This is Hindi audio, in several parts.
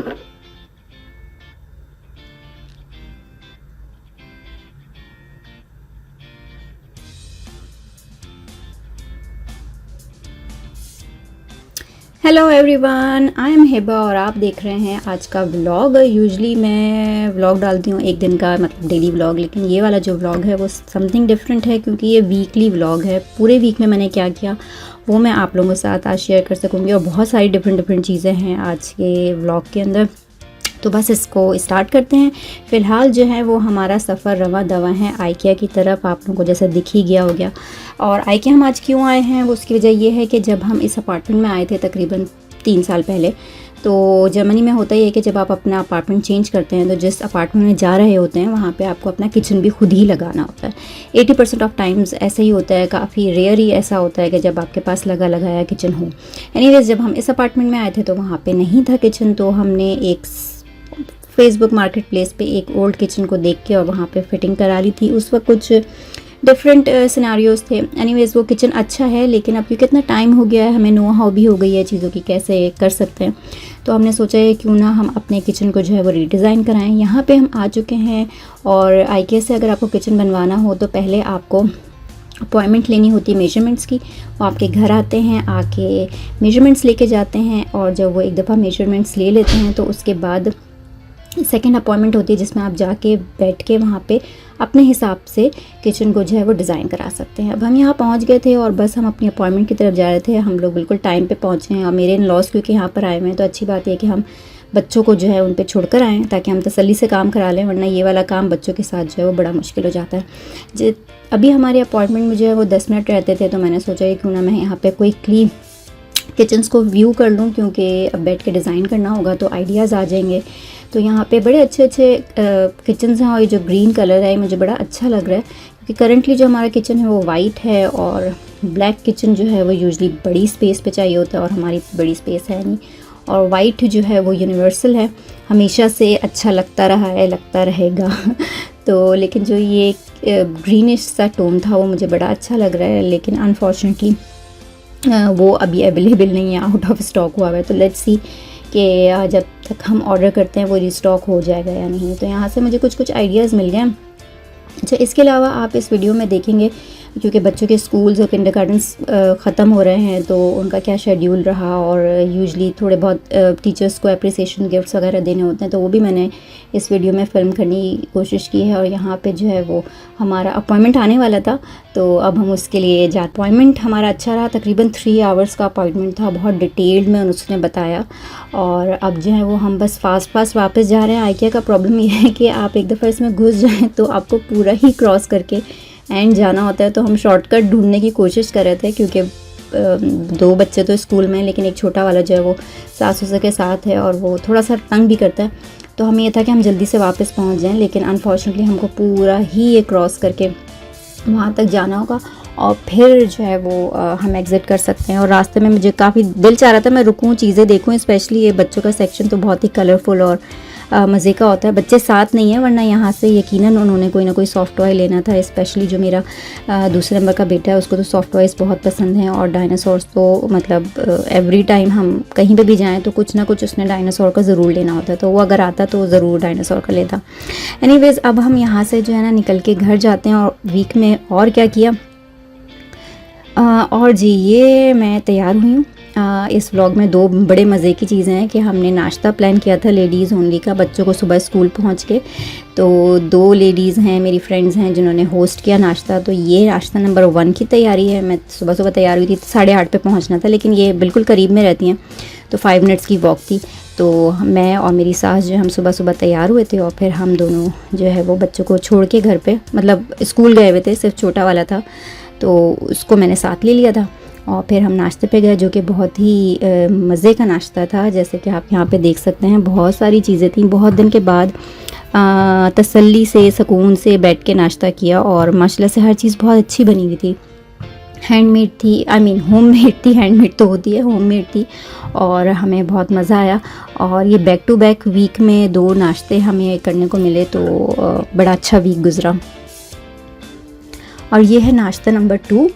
Hello everyone, I am Hiba और आप देख रहे हैं आज का व्लॉग। यूजुअली मैं व्लॉग डालती हूँ एक दिन का, मतलब डेली व्लॉग, लेकिन ये वाला जो व्लॉग है वो समथिंग डिफरेंट है क्योंकि ये वीकली व्लॉग है। पूरे वीक में मैंने क्या किया वो मैं आप लोगों के साथ आज शेयर कर सकूँगी और बहुत सारी डिफरेंट चीज़ें हैं आज के व्लॉग के अंदर। तो बस इसको स्टार्ट करते हैं। फ़िलहाल जो है वो हमारा सफ़र रवा दवा है आइकिया की तरफ, आप लोगों को जैसे दिख ही गया हो गया। और आइकिया हम आज क्यों आए हैं वो उसकी वजह ये है कि जब हम इस अपार्टमेंट में आए थे तकरीबन 3 साल पहले, तो जर्मनी में होता ही है कि जब आप अपना अपार्टमेंट चेंज करते हैं तो जिस अपार्टमेंट में जा रहे होते हैं वहाँ पे आपको अपना किचन भी खुद ही लगाना होता है। 80% ऑफ टाइम्स ऐसा ही होता है, काफ़ी रेयर ही ऐसा होता है कि जब आपके पास लगाया किचन हो। एनीवेज, जब हम इस अपार्टमेंट में आए थे तो वहाँ पे नहीं था किचन, तो हमने एक फेसबुक मार्केट प्लेस पे एक ओल्ड किचन को देख के और वहाँ पे फिटिंग करा ली थी। उस वक्त कुछ डिफरेंट सिनेरियोज थे। एनीवेज, वो किचन अच्छा है, लेकिन अब क्योंकि इतना टाइम हो गया है, हमें नो हाउ भी हो गई है चीज़ों की कैसे कर सकते हैं, तो हमने सोचा है क्यों ना हम अपने किचन को जो है वो रीडिज़ाइन कराएं। यहाँ पे हम आ चुके हैं और आईके से अगर आपको किचन बनवाना हो तो पहले आपको अपॉइंटमेंट लेनी होती है मेजरमेंट्स की। वो आपके घर आते हैं, आके मेजरमेंट्स लेके जाते हैं और जब वो एक दफ़ा मेजरमेंट्स ले लेते हैं तो उसके बाद सेकेंड अपॉइंटमेंट होती है जिसमें आप जाके बैठ के वहाँ पे अपने हिसाब से किचन को जो है वो डिज़ाइन करा सकते हैं। अब हम यहाँ पहुँच गए थे और बस हम अपनी अपॉइंटमेंट की तरफ जा रहे थे। हम लोग बिल्कुल टाइम पे पहुँचे हैं और मेरे इन लॉस क्योंकि यहाँ पर आए हुए हैं तो अच्छी बात है कि हम बच्चों को जो है उन पे छोड़कर आएँ ताकि हम तसल्ली से काम करा लें, वरना ये वाला काम बच्चों के साथ जो है वो बड़ा मुश्किल हो जाता है। अभी हमारे अपॉइंटमेंट में जो है वो 10 मिनट रहते थे, तो मैंने सोचा क्यों ना मैं यहाँ पर क्विकली किचन्स को व्यू कर लूँ, क्योंकि अब बैठ के डिज़ाइन करना होगा तो आइडियाज़ आ जाएंगे। तो यहाँ पे बड़े अच्छे किचन्स हैं और ये जो ग्रीन कलर है मुझे बड़ा अच्छा लग रहा है क्योंकि करंटली जो हमारा किचन है वो वाइट है और ब्लैक किचन जो है वो यूजुअली बड़ी स्पेस पे चाहिए होता है और हमारी बड़ी स्पेस है नहीं। और वाइट जो है वो यूनिवर्सल है, हमेशा से अच्छा लगता रहा है, लगता रहेगा तो लेकिन जो ये ग्रीनिश सा टोन था वो मुझे बड़ा अच्छा लग रहा है, लेकिन अनफॉर्चुनेटली वो अभी अवेलेबल नहीं है, आउट ऑफ स्टॉक हुआ है। तो लेट्स सी कि जब तक हम ऑर्डर करते हैं वो रिस्टॉक हो जाएगा या नहीं। तो यहाँ से मुझे कुछ आइडियाज़ मिल गए। अच्छा, इसके अलावा आप इस वीडियो में देखेंगे क्योंकि बच्चों के स्कूल्स और किंडरगार्टन्स ख़त्म हो रहे हैं तो उनका क्या शेड्यूल रहा और यूजुअली थोड़े बहुत टीचर्स को अप्रिसिएशन गिफ्ट्स वगैरह देने होते हैं, तो वो भी मैंने इस वीडियो में फ़िल्म करने की कोशिश की है। और यहाँ पे जो है वो हमारा अपॉइंटमेंट आने वाला था तो अब हम उसके लिए अपॉइंटमेंट हमारा अच्छा रहा, तकरीबन 3 आवर्स का अपॉइंटमेंट था, बहुत डिटेल्ड में उसने बताया। और अब जो है वो हम बस फास्ट वापस जा रहे हैं। आइकिया का प्रॉब्लम ये है कि आप एक दफ़ा इसमें घुस जाएँ तो आपको पूरा ही क्रॉस करके एंड जाना होता है। तो हम शॉर्टकट ढूंढने की कोशिश कर रहे थे क्योंकि 2 बच्चे तो स्कूल में, लेकिन एक छोटा वाला जो है वो सास ससुर के साथ है और वो थोड़ा सा तंग भी करता है। तो हमें ये था कि हम जल्दी से वापस पहुंच जाएं, लेकिन अनफॉर्चुनेटली हमको पूरा ही ये क्रॉस करके वहाँ तक जाना होगा और फिर जो है वो हम एग्ज़िट कर सकते हैं। और रास्ते में मुझे काफ़ी दिल चाह रहा था मैं रुकूँ, चीज़ें देखूँ, स्पेशली ये बच्चों का सेक्शन तो बहुत ही कलरफुल और मज़े का होता है। बच्चे साथ नहीं है, वरना यहाँ से यकीनन उन्होंने कोई ना कोई सॉफ्ट टॉय लेना था। स्पेशली जो मेरा दूसरे नंबर का बेटा है उसको तो सॉफ्ट टॉयज़ बहुत पसंद हैं और डायनासोर्स तो मतलब एवरी टाइम हम कहीं पे भी जाएं तो कुछ ना कुछ उसने डायनासोर का ज़रूर लेना होता है, तो वो अगर आता तो ज़रूर डायनासोर का लेता। एनीवेज़, अब हम यहाँ से जो है ना निकल के घर जाते हैं। और वीक में और क्या किया और जी, ये मैं तैयार हुई हूँ। इस व्लॉग में 2 बड़े मज़े की चीज़ें हैं कि हमने नाश्ता प्लान किया था लेडीज़ ओनली का, बच्चों को सुबह स्कूल पहुंच के। तो 2 लेडीज़ हैं मेरी फ्रेंड्स हैं जिन्होंने होस्ट किया नाश्ता। तो ये नाश्ता नंबर 1 की तैयारी है। मैं सुबह तैयार हुई थी, 8:30 पे पहुंचना था, लेकिन ये बिल्कुल करीब में रहती हैं तो 5 मिनट्स की वॉक थी। तो मैं और मेरी सास जो हम सुबह तैयार हुए थे और फिर हम दोनों जो है वो बच्चों को छोड़ के घर पे, मतलब स्कूल गए हुए थे, सिर्फ छोटा वाला था तो उसको मैंने साथ ले लिया था। और फिर हम नाश्ते पे गए जो कि बहुत ही मज़े का नाश्ता था। जैसे कि आप यहाँ पे देख सकते हैं बहुत सारी चीज़ें थी। बहुत दिन के बाद तसल्ली से सुकून से बैठ के नाश्ता किया और माशाल्लाह से हर चीज़ बहुत अच्छी बनी हुई थी। हैंडमेड थी, आई मीन होममेड थी, हैंडमेड तो होती है, होममेड थी और हमें बहुत मज़ा आया। और ये बैक टू बैक वीक में 2 नाश्ते हमें करने को मिले तो बड़ा अच्छा वीक गुज़रा। और ये है नाश्ता नंबर 2।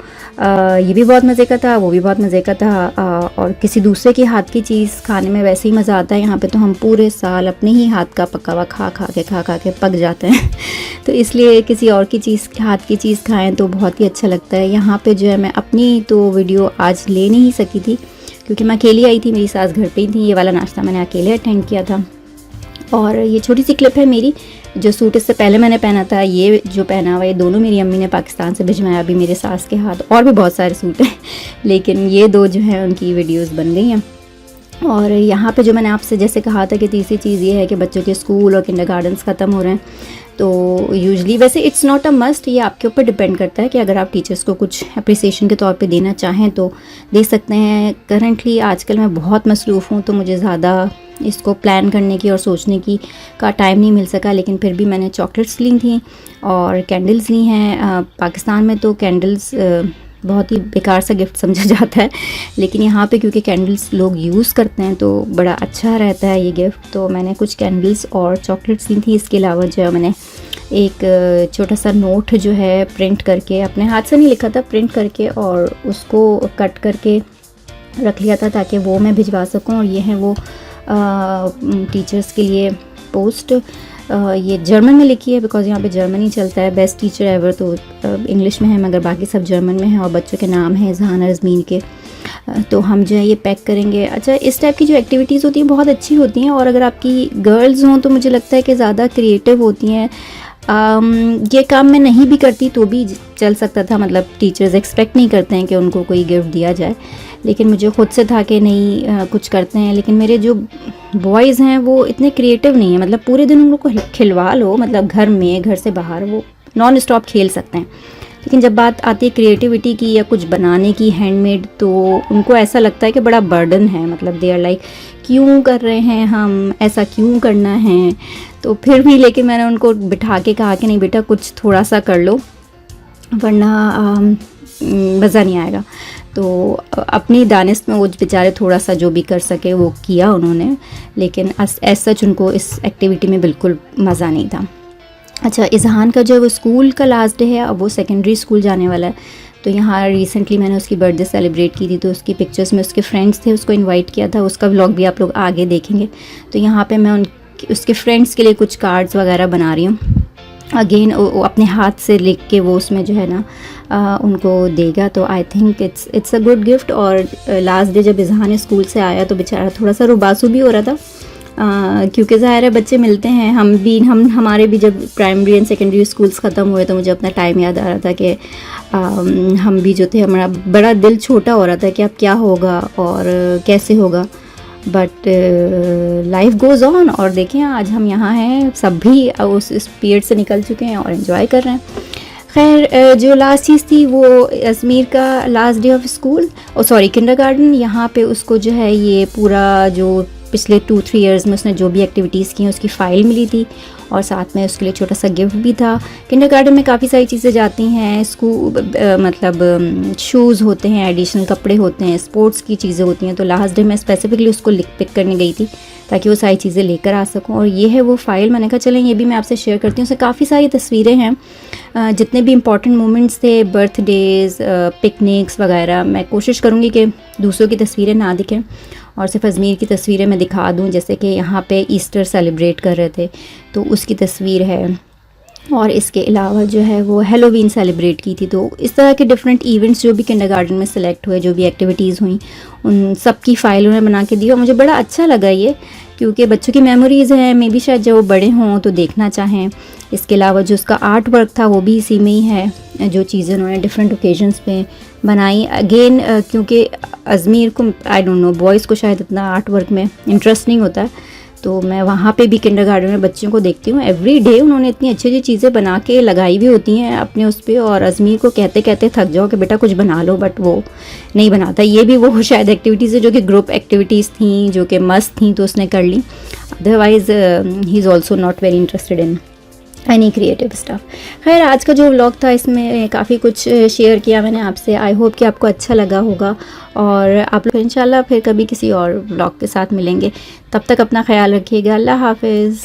ये भी बहुत मज़े का था, वो भी बहुत मज़े का था। और किसी दूसरे के हाथ की चीज़ खाने में वैसे ही मज़ा आता है। यहाँ पे तो हम पूरे साल अपने ही हाथ का पका हुआ खा खा के पक जाते हैं तो इसलिए किसी और की चीज़, हाथ की चीज़ खाएं तो बहुत ही अच्छा लगता है। यहाँ पे जो है मैं अपनी तो वीडियो आज ले नहीं सकी थी क्योंकि मैं अकेली आई थी, मेरी सास घर पे ही थी। ये वाला नाश्ता मैंने अकेले अटेंड किया था। और ये छोटी सी क्लिप है मेरी, जो सूट इससे पहले मैंने पहना था, ये जो पहना हुआ, ये दोनों मेरी अम्मी ने पाकिस्तान से भिजवाया अभी मेरे सास के हाथ। और भी बहुत सारे सूट हैं लेकिन ये 2 जो हैं उनकी वीडियोस बन गई हैं। और यहाँ पे जो मैंने आपसे जैसे कहा था कि तीसरी चीज़ ये है कि बच्चों के स्कूल और किंडरगार्टन्स ख़त्म हो रहे हैं। तो यूजुअली वैसे इट्स नॉट अ मस्ट, ये आपके ऊपर डिपेंड करता है कि अगर आप टीचर्स को कुछ अप्रिसिएशन के तौर पे देना चाहें तो दे सकते हैं। करंटली आजकल मैं बहुत मसरूफ़ हूँ तो मुझे ज़्यादा इसको प्लान करने की और सोचने की का टाइम नहीं मिल सका, लेकिन फिर भी मैंने चॉकलेट्स ली थी और कैंडल्स ली हैं। पाकिस्तान में तो कैंडल्स बहुत ही बेकार सा गिफ्ट समझा जाता है, लेकिन यहाँ पे क्योंकि कैंडल्स लोग यूज़ करते हैं तो बड़ा अच्छा रहता है ये गिफ्ट। तो मैंने कुछ कैंडल्स और चॉकलेट्स ली थी। इसके अलावा जो है मैंने एक छोटा सा नोट जो है प्रिंट करके, अपने हाथ से नहीं लिखा था, प्रिंट करके और उसको कट करके रख लिया था ताकि वो मैं भिजवा सकूँ। और ये है वो टीचर्स के लिए पोस्ट। ये जर्मन में लिखी है बिकॉज़ यहाँ पे जर्मन ही चलता है। बेस्ट टीचर एवर तो इंग्लिश में है मगर बाकी सब जर्मन में है और बच्चों के नाम हैं इज़हान अज़मीन के। तो हम जो है ये पैक करेंगे। अच्छा, इस टाइप की जो एक्टिविटीज़ होती हैं बहुत अच्छी होती हैं और अगर आपकी गर्ल्स हों तो मुझे लगता है कि ज़्यादा क्रिएटिव होती हैं। ये काम मैं नहीं भी करती तो भी चल सकता था, मतलब टीचर्स एक्सपेक्ट नहीं करते हैं कि उनको कोई गिफ्ट दिया जाए, लेकिन मुझे ख़ुद से था कि नहीं कुछ करते हैं। लेकिन मेरे जो बॉयज़ हैं वो इतने क्रिएटिव नहीं है, मतलब पूरे दिन उनको खिलवा लो, मतलब घर में घर से बाहर वो नॉन स्टॉप खेल सकते हैं, लेकिन जब बात आती है क्रिएटिविटी की या कुछ बनाने की हैंडमेड तो उनको ऐसा लगता है कि बड़ा बर्डन है। मतलब दे आर लाइक क्यों कर रहे हैं हम, ऐसा क्यों करना है। तो फिर भी लेकिन मैंने उनको बिठा के कहा कि नहीं बेटा कुछ थोड़ा सा कर लो वरना मज़ा नहीं आएगा। तो अपनी दानिश में वो बेचारे थोड़ा सा जो भी कर सके वो किया उन्होंने, लेकिन एज सच उनको इस एक्टिविटी में बिल्कुल मज़ा नहीं था। अच्छा, इज़हान का जो वो स्कूल का लास्ट डे है, अब वो सेकेंडरी स्कूल जाने वाला है। तो यहाँ रिसेंटली मैंने उसकी बर्थडे सेलिब्रेट की थी तो उसकी पिक्चर्स में उसके फ्रेंड्स थे, उसको इनवाइट किया था, उसका व्लॉग भी आप लोग आगे देखेंगे। तो यहाँ पे मैं उसके फ्रेंड्स के लिए कुछ कार्ड्स वगैरह बना रही हूँ। अगेन अपने हाथ से लिख के वो उसमें जो है ना उनको देगा। तो I think it's a good gift. और लास्ट डे जब इज़हान स्कूल से आया तो बेचारा थोड़ा सा रुबासू भी हो रहा था क्योंकि ज़ाहिर है बच्चे मिलते हैं। हमारे भी जब प्राइमरी एंड सेकेंडरी स्कूल्स ख़त्म हुए तो मुझे अपना टाइम याद आ रहा था कि हम भी जो थे, हमारा बड़ा दिल छोटा हो रहा था कि अब क्या होगा और कैसे होगा, बट लाइफ गोज़ ऑन। और देखें आज हम यहाँ हैं, सब भी उस पीरियड से निकल चुके हैं और एंजॉय कर रहे हैं। खैर, जो लास्ट चीज़ थी वो अज़मीर का last day of school kindergarten. यहाँ पे उसको जो है ये पूरा जो पिछले 2-3 इयर्स में उसने जो भी एक्टिविटीज़ की हैं उसकी फ़ाइल मिली थी और साथ में उसके लिए छोटा सा गिफ्ट भी था। किंडरगार्टन में काफ़ी सारी चीज़ें जाती हैं, मतलब शूज़ होते हैं, एडिशनल कपड़े होते हैं, स्पोर्ट्स की चीज़ें होती हैं। तो लास्ट डे मैं स्पेसिफिकली उसको पिक करने गई थी ताकि वो सारी चीज़ें लेकर आ सकूं। और ये है वो फ़ाइल, मैंने कहा चलें ये भी मैं आपसे शेयर करती हूँ। उसमें काफ़ी सारी तस्वीरें हैं, जितने भी इम्पॉर्टेंट मोमेंट्स थे, बर्थडेज़, पिकनिक्स वगैरह। मैं कोशिश करूँगी कि दूसरों की तस्वीरें ना दिखें और सिर्फ अज़मीर की तस्वीरें मैं दिखा दूँ। जैसे कि यहाँ पे ईस्टर सेलिब्रेट कर रहे थे तो उसकी तस्वीर है, और इसके अलावा जो है वो हेलोवीन सेलिब्रेट की थी। तो इस तरह के डिफरेंट इवेंट्स जो भी किंडरगार्टन में सेलेक्ट हुए, जो भी एक्टिविटीज़ हुई, उन सब की फ़ाइल उन्होंने बना के दी और मुझे बड़ा अच्छा लगा ये, क्योंकि बच्चों की मेमोरीज़ हैं, मे बी शायद जब वो बड़े हों तो देखना चाहें। इसके अलावा जो उसका आर्ट वर्क था वो भी इसी में ही है, जो चीज़ें उन्होंने डिफरेंट ओकेजन्स पे बनाई। अगेन क्योंकि अज़मीर को आई डोंट नो, बॉयज़ को शायद इतना आर्ट वर्क में इंटरेस्ट नहीं होता है, तो मैं वहाँ पे भी किंडरगार्टन में बच्चों को देखती हूँ एवरी डे उन्होंने इतनी अच्छी अच्छी चीज़ें बना के लगाई हुई होती हैं अपने उस पर, और अज़मीर को कहते कहते थक जाओ कि बेटा कुछ बना लो, बट वो नहीं बनाता। ये भी वो शायद एक्टिविटीज़ है जो कि ग्रुप एक्टिविटीज़ थी, जो कि मस्त थी, तो उसने कर ली। Otherwise he is also not very interested in any creative stuff. खैर, आज का जो व्लॉग था इसमें काफ़ी कुछ शेयर किया मैंने आपसे। आई होप कि आपको अच्छा लगा होगा और आप लोग इंशाल्लाह फिर कभी किसी और व्लॉग के साथ मिलेंगे। तब तक अपना ख्याल रखिएगा। अल्लाह हाफिज़।